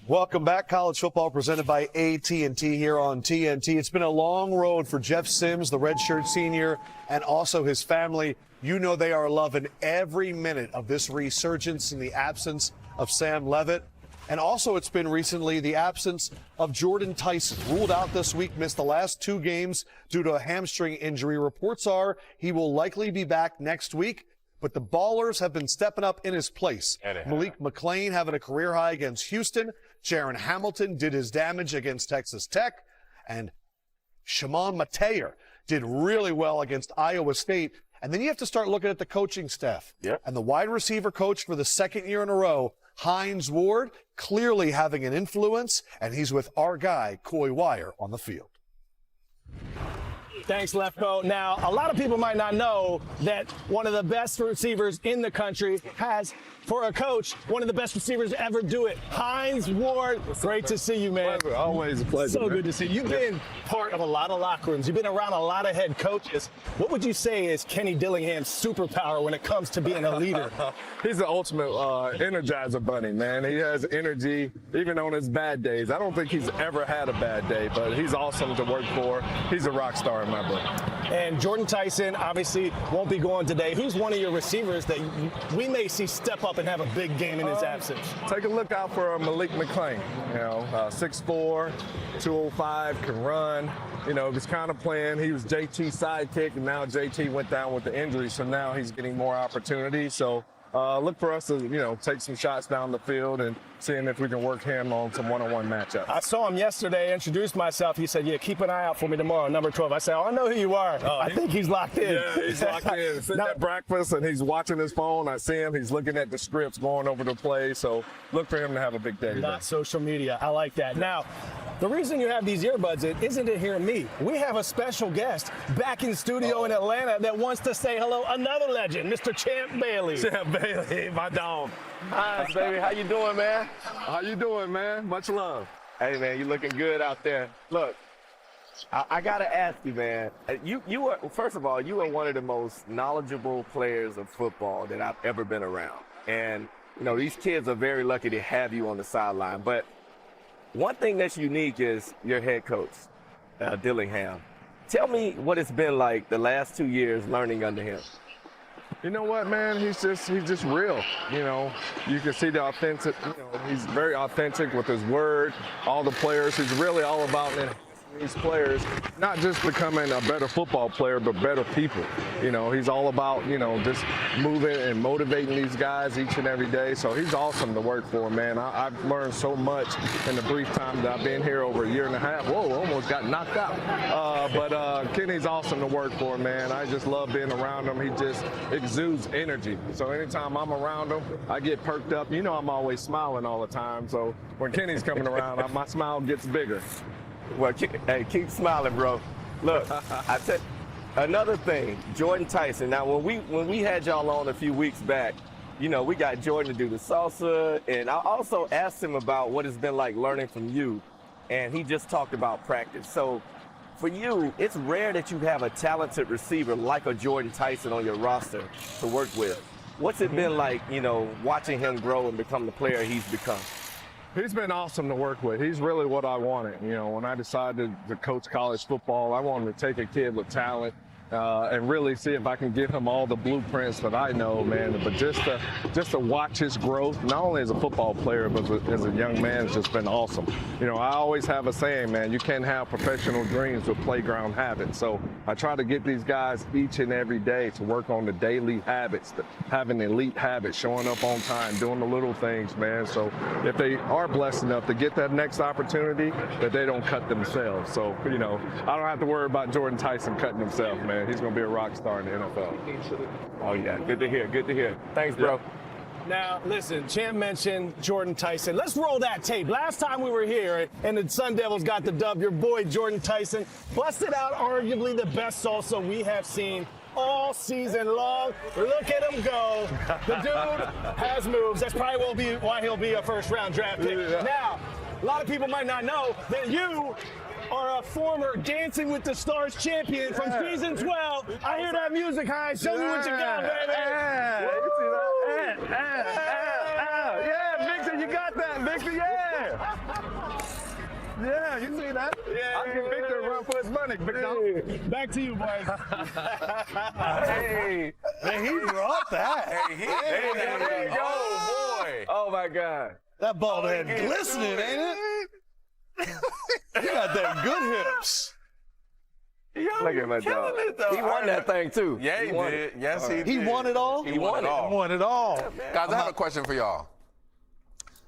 Welcome back. College football presented by AT&T here on TNT. It's been a long road for Jeff Sims, the redshirt senior, and also his family. You know they are loving every minute of this resurgence in the absence of Sam Levitt. And also it's been recently the absence of Jordan Tyson, ruled out this week, missed the last 2 games due to a hamstring injury. Reports are he will likely be back next week. But the Ballers have been stepping up in his place. Malik McClain having a career high against Houston. Jaron Hamilton did his damage against Texas Tech. And Shimon Mateer did really well against Iowa State. And then you have to start looking at the coaching staff. Yep. And the wide receiver coach for the 2nd year in a row, Hines Ward, clearly having an influence. And he's with our guy, Coy Wire, on the field. Thanks, Lefko. Now, a lot of people might not know that one of the best receivers in the country has, for a coach, one of the best receivers to ever do it. Hines Ward, great to see you, man. Pleasure. Always a pleasure. So man. good to see you. You've been part of a lot of locker rooms. You've been around a lot of head coaches. What would you say is Kenny Dillingham's superpower when it comes to being a leader? He's the ultimate energizer bunny, man. He has energy even on his bad days. I don't think he's ever had a bad day, but he's awesome to work for. He's a rock star in my book. And Jordan Tyson obviously won't be going today. Who's one of your receivers that we may see step up and have a big game in his absence? Take a look out for Malik McClain. 6'4", 205, can run. He's kind of playing. He was JT's sidekick, and now JT went down with the injury, so now he's getting more opportunity. So look for us to, take some shots down the field and seeing if we can work him on some one-on-one matchups. I saw him yesterday, introduced myself. He said, yeah, keep an eye out for me tomorrow, number 12. I said, oh, I know who you are. I think he's locked in. Yeah, he's locked in. Sitting at breakfast, and he's watching his phone. I see him. He's looking at the scripts, going over the play. So look for him to have a big day today. Not social media. I like that. Now, the reason you have these earbuds in isn't to hear me. We have a special guest back in studio in Atlanta that wants to say hello. Another legend, Mr. Champ Bailey. Champ Bailey, my dog. Hi, baby. How you doing, man? How you doing, man? Much love. Hey, man, you looking good out there. Look, I got to ask you, man. You are, first of all, you are one of the most knowledgeable players of football that I've ever been around. And, these kids are very lucky to have you on the sideline. But one thing that's unique is your head coach, Dillingham. Tell me what it's been like the last 2 years learning under him. You know what, man? He's just real. You can see the authentic. He's very authentic with his word. All the players. He's really all about these players, not just becoming a better football player, but better people. He's all about, just moving and motivating these guys each and every day. So he's awesome to work for, man. I've learned so much in the brief time that I've been here, over a year and a half. Whoa, almost got knocked out. But Kenny's awesome to work for, man. I just love being around him. He just exudes energy. So anytime I'm around him, I get perked up. I'm always smiling all the time. So when Kenny's coming around, my smile gets bigger. Well, hey, keep smiling, bro. Look, I said another thing, Jordan Tyson. Now, when we had y'all on a few weeks back, we got Jordan to do the salsa, and I also asked him about what it's been like learning from you, and he just talked about practice. So for you, it's rare that you have a talented receiver like a Jordan Tyson on your roster to work with. What's it been like, watching him grow and become the player he's become? He's been awesome to work with. He's really what I wanted. When I decided to coach college football, I wanted to take a kid with talent and really see if I can give him all the blueprints that I know, man. But just to watch his growth, not only as a football player, but as a young man, it's just been awesome. I always have a saying, man, you can't have professional dreams with playground habits. So I try to get these guys each and every day to work on the daily habits, having elite habits, showing up on time, doing the little things, man. So if they are blessed enough to get that next opportunity, that they don't cut themselves. So, I don't have to worry about Jordan Tyson cutting himself, man. He's going to be a rock star in the NFL. Oh, yeah. Good to hear. Good to hear. Thanks, bro. Now, listen, Champ mentioned Jordan Tyson. Let's roll that tape. Last time we were here and the Sun Devils got the dub, your boy Jordan Tyson busted out arguably the best salsa we have seen all season long. Look at him go. The dude has moves. That's probably why he'll be a first-round draft pick. Now, a lot of people might not know that you are a former Dancing with the Stars champion from season 12. I hear that music, Hines. Show me what you got, baby. Yeah, Victor, you got that, Victor, yeah. Yeah, you see that? Yeah. I can Victor run for his money. Big dog. Back to you, boys. Hey. Man, he brought that. There you go, boy. Oh, my God. That bald head glistening, ain't it? You got them good hips. Look at my dog. He won that thing, too. Yeah, he did. Yes, he did. He won it all? He won it all. Won it all. Guys, I have a question for y'all.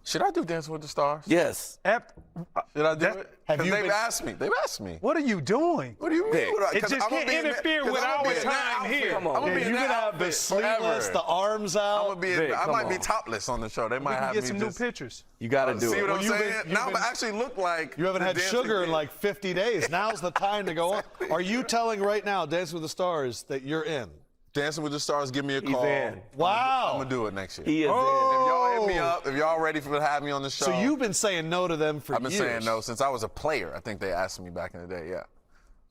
Should I do Dancing with the Stars? Yes. Should I do it? Have Because you they've been- asked me. They've asked me. What are you doing? What do you mean? It just can't interfere with our time here. Come on. I'm gonna be You're in going to that have the outfit sleeveless, forever. the arms out. I'm gonna be. Vic, I come might be on. topless on the show. They might We can have get me some just. new pictures. You got to do See it. what I'm you've saying? been- Now you've I actually look like. You haven't the had dancing sugar in king. like 50 days. Now's the time to go on. Are you telling right now, Dancing with the Stars, that you're in? Dancing with the Stars. Give me a call. in. Wow. I'm gonna do it next year. He is If y'all hit me up, if y'all ready for to have me on the show. So you've been saying no to them for I've been years. saying no since I was a player. I think they asked me back in the day. Yeah.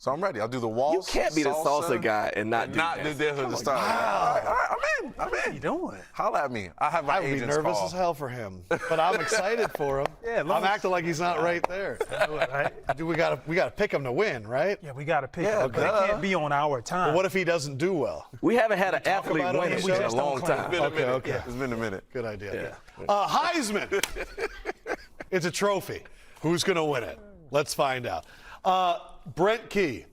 So I'm ready. I'll do the waltz. You can't be the salsa guy and not do Not that. do Dancing with the Stars. Wow. All right, I'm in. I'm in. What are you doing? Holla at me. I have my I would be agents nervous call. as hell for him, but I'm excited for him. Yeah, I'm acting like he's not right there. Do we gotta pick him to win, right? Yeah, we got to pick Yeah, up. But it can't be on our time. But what if he doesn't do well? We haven't had an athlete about it win on it the in show? a long It's time. been a minute. Okay. It's been a minute. Good idea. Heisman. It's a trophy. Who's going to win it? Let's find out. Brent Key.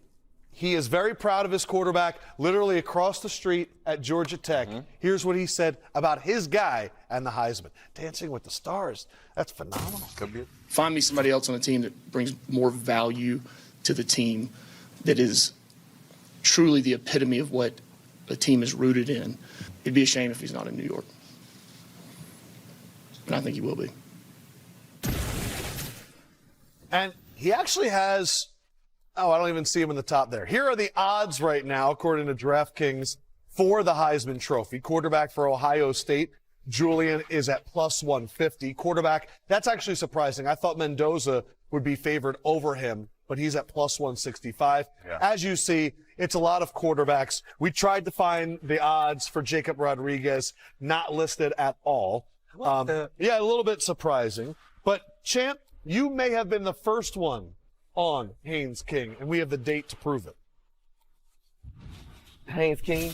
He is very proud of his quarterback, literally across the street at Georgia Tech. Here's what he said about his guy and the Heisman. Dancing with the Stars. That's phenomenal. Could be. Find me somebody else on the team that brings more value to the team, that is truly the epitome of what a team is rooted in. It'd be a shame if he's not in New York. And I think he will be. And he actually has, I don't even see him in the top there. Here are the odds right now, according to DraftKings, for the Heisman Trophy. Quarterback for Ohio State, Julian, is at plus 150. Quarterback, that's actually surprising. I thought Mendoza would be favored over him, but he's at plus 165. Yeah. As you see, it's a lot of quarterbacks. We tried to find the odds for Jacob Rodriguez, not listed at all. Yeah, a little bit surprising. But, Champ, you may have been the first one on Haynes King, and we have the date to prove it. Haynes King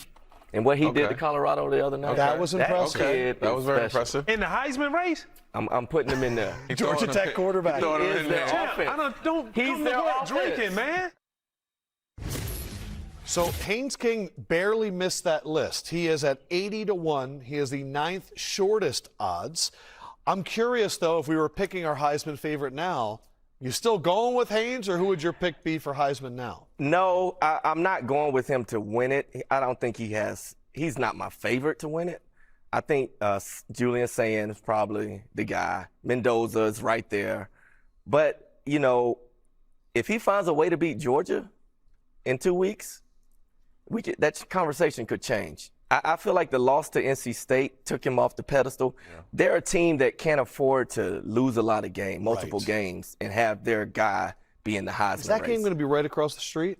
and what he did to Okay. Colorado the other night. That was impressive. kid That is was very special. impressive. In the Heisman race? I'm putting him in there. He Georgia throwing Tech him- quarterback. he throwing him He in is there. their Yeah, offense. don't He's come to their work offense. drinking, man. So Haynes King barely missed that list. He is at 80-1. He is the 9th shortest odds. I'm curious, though, if we were picking our Heisman favorite now, you still going with Haynes, or who would your pick be for Heisman now? No, I'm not going with him to win it. I don't think he has. He's not my favorite to win it. I think Julian Saying is probably the guy. Mendoza is right there. But, you know, if he finds a way to beat Georgia in 2 weeks, that conversation could change. I feel like the loss to NC State took him off the pedestal. Yeah. They're a team that can't afford to lose a lot of games, multiple games, and have their guy be in the Heisman Is that race. game going to be right across the street?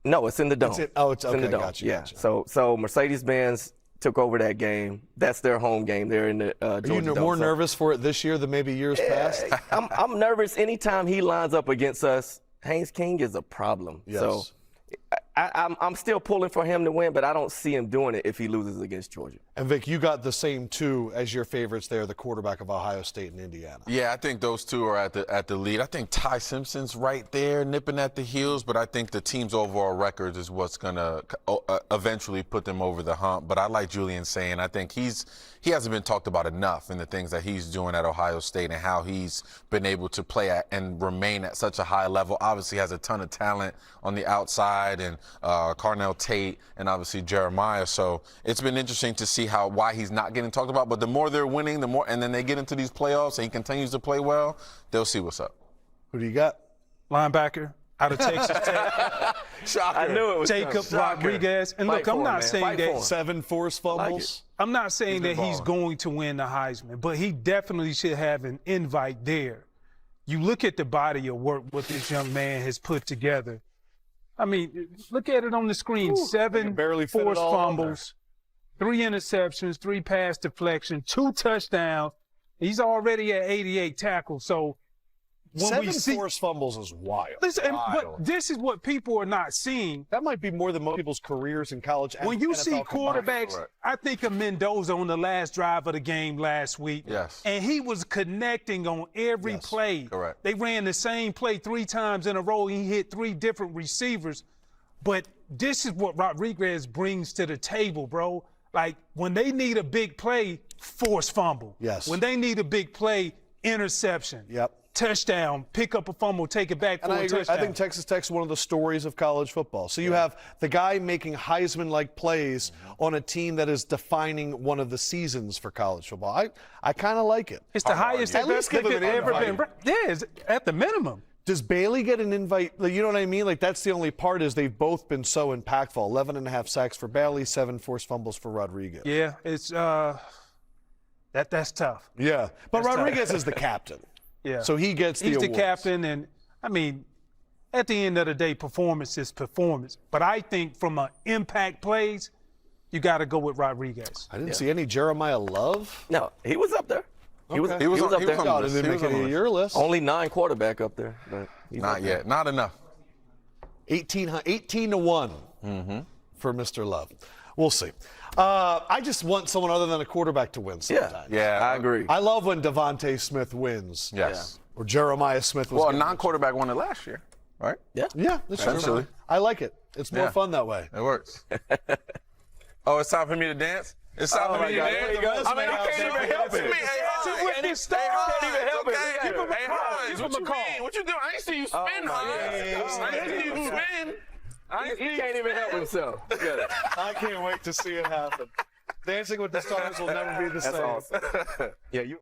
No, it's in the dome. It's okay, in the dome. gotcha, Yeah. gotcha. So Mercedes-Benz took over that game. That's their home game. They're in the Georgia Are you Dome. more So, nervous for it this year than maybe years past? I'm nervous anytime he lines up against us. Haynes King is a problem. Yes. So I'm still pulling for him to win, but I don't see him doing it if he loses against Georgia. And Vic, you got the same two as your favorites there, the quarterback of Ohio State and Indiana. Yeah, I think those two are at the lead. I think Ty Simpson's right there, nipping at the heels, but I think the team's overall record is what's going to eventually put them over the hump. But I like Julian Saying. I think he hasn't been talked about enough in the things that he's doing at Ohio State and how he's been able to play at and remain at such a high level. Obviously has a ton of talent on the outside, and Carnell Tate and obviously Jeremiah. So it's been interesting to see why he's not getting talked about. But the more they're winning, the more, and then they get into these playoffs and he continues to play well, they'll see what's up. Who do you got? Linebacker out of Texas Tech, Shocker. I knew it was Jacob Rodriguez. And look, I'm not saying that 7 forced fumbles. I'm not saying that been he's balling. going to win the Heisman, but he definitely should have an invite there. You look at the body of work what this young man has put together. I mean, look at it on the screen. 7 barely fit it forced all on fumbles, 3 interceptions, 3 pass deflections, 2 touchdowns. He's already at 88 tackles. So Seven we see, forced fumbles is wild. listen, Wild. but this is what people are not seeing. That might be more than most people's careers in college. And When you NFL see combined. quarterbacks, Correct. I think of Mendoza on the last drive of the game last week. Yes. And he was connecting on every Yes, play. correct. They ran the same play 3 times in a row. He hit 3 different receivers. But this is what Rodriguez brings to the table, bro. Like, when they need a big play, force fumble. Yes. When they need a big play, interception. Yep. Touchdown, pick up a fumble, take it back And for I a agree. touchdown. I think Texas Tech's one of the stories of college football. So you have the guy making Heisman-like plays on a team that is defining one of the seasons for college football. I kind of like it. It's the highest At least give him an ever invite. been. Yeah, it's at the minimum. Does Bailey get an invite? Like, you know what I mean? Like, that's the only part is they've both been so impactful. 11.5 sacks for Bailey, 7 forced fumbles for Rodriguez. Yeah, it's that's tough. Yeah. But Rodriguez is the captain. Yeah. So he gets the He's the awards. captain, and I mean, at the end of the day, performance is performance. But I think from an impact plays, you got to go with Rodriguez. I didn't see any Jeremiah Love. No, he was up there. He was Okay. up on- there. he was on God, the it list. didn't He make was on any the of your list. Only 9 quarterback up there. But he's Not up there. yet. Not enough. 18-1 for Mr. Love. We'll see. I just want someone other than a quarterback to win sometimes. Yeah. I agree. I love when Devontae Smith wins. Yes. Or Jeremiah Smith was Well, a good. non-quarterback won it last year, right? Yeah. Yeah, that's true. Essentially. I like it. It's more Yeah. fun that way. It works. Oh, it's time for me to dance? It's time for me to God. dance? There you go. I mean, I can't even help it. Hey, Hines, what you mean? What you doing? I ain't see you spin, Hines. I ain't see you spin. He can't even help himself. I can't wait to see it happen. Dancing with the Stars will never be the That's same. awesome. Yeah, you.